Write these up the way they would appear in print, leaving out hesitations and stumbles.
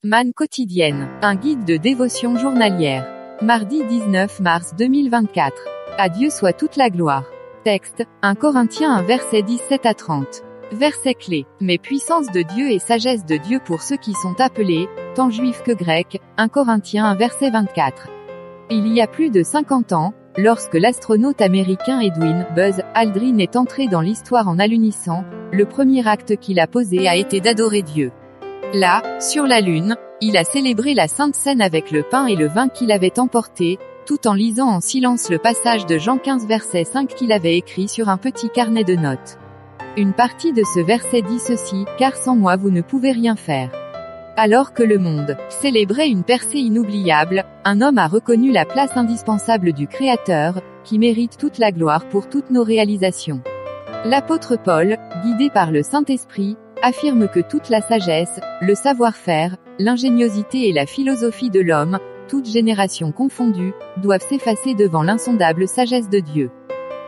Manne quotidienne. Un guide de dévotion journalière. Mardi 19 mars 2024. À Dieu soit toute la gloire. Texte, 1 Corinthiens 1 versets 17 à 30. Verset clé. Mais puissance de Dieu et sagesse de Dieu pour ceux qui sont appelés, tant juifs que grecs, 1 Corinthiens 1 verset 24. Il y a plus de 50 ans, lorsque l'astronaute américain Edwin Buzz Aldrin est entré dans l'histoire en alunissant, le premier acte qu'il a posé a été d'adorer Dieu. Là, sur la Lune, il a célébré la Sainte Seine avec le pain et le vin qu'il avait emporté, tout en lisant en silence le passage de Jean 15 verset 5 qu'il avait écrit sur un petit carnet de notes. Une partie de ce verset dit ceci, « Car sans moi vous ne pouvez rien faire ». Alors que le monde célébrait une percée inoubliable, un homme a reconnu la place indispensable du Créateur, qui mérite toute la gloire pour toutes nos réalisations. L'apôtre Paul, guidé par le Saint-Esprit, affirme que toute la sagesse, le savoir-faire, l'ingéniosité et la philosophie de l'homme, toutes générations confondues, doivent s'effacer devant l'insondable sagesse de Dieu.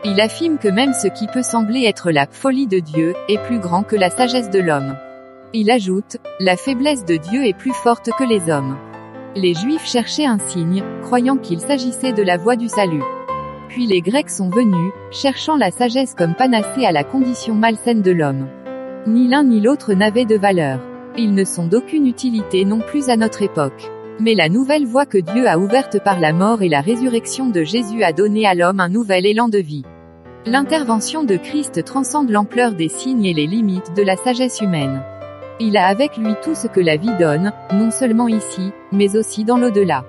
Il affirme que même ce qui peut sembler être la folie de Dieu, est plus grand que la sagesse de l'homme. Il ajoute, la faiblesse de Dieu est plus forte que les hommes. Les Juifs cherchaient un signe, croyant qu'il s'agissait de la voie du salut. Puis les Grecs sont venus, cherchant la sagesse comme panacée à la condition malsaine de l'homme. Ni l'un ni l'autre n'avaient de valeur. Ils ne sont d'aucune utilité non plus à notre époque. Mais la nouvelle voie que Dieu a ouverte par la mort et la résurrection de Jésus a donné à l'homme un nouvel élan de vie. L'intervention de Christ transcende l'ampleur des signes et les limites de la sagesse humaine. Il a avec lui tout ce que la vie donne, non seulement ici, mais aussi dans l'au-delà.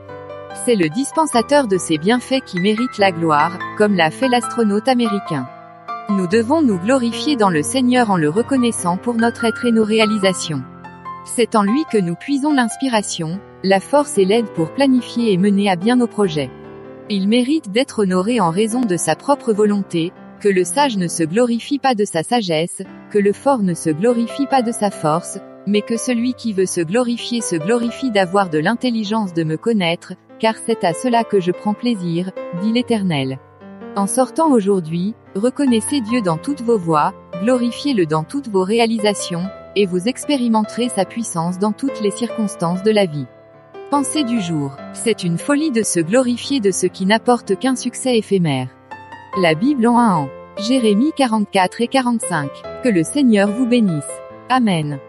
C'est le dispensateur de ces bienfaits qui mérite la gloire, comme l'a fait l'astronaute américain. Nous devons nous glorifier dans le Seigneur en le reconnaissant pour notre être et nos réalisations. C'est en lui que nous puisons l'inspiration, la force et l'aide pour planifier et mener à bien nos projets. Il mérite d'être honoré en raison de sa propre volonté, que le sage ne se glorifie pas de sa sagesse, que le fort ne se glorifie pas de sa force, mais que celui qui veut se glorifie d'avoir de l'intelligence de me connaître, car c'est à cela que je prends plaisir, dit l'Éternel. En sortant aujourd'hui, reconnaissez Dieu dans toutes vos voies, glorifiez-le dans toutes vos réalisations, et vous expérimenterez sa puissance dans toutes les circonstances de la vie. Pensée du jour. C'est une folie de se glorifier de ce qui n'apporte qu'un succès éphémère. La Bible en 1 an. Jérémie 44 et 45. Que le Seigneur vous bénisse. Amen.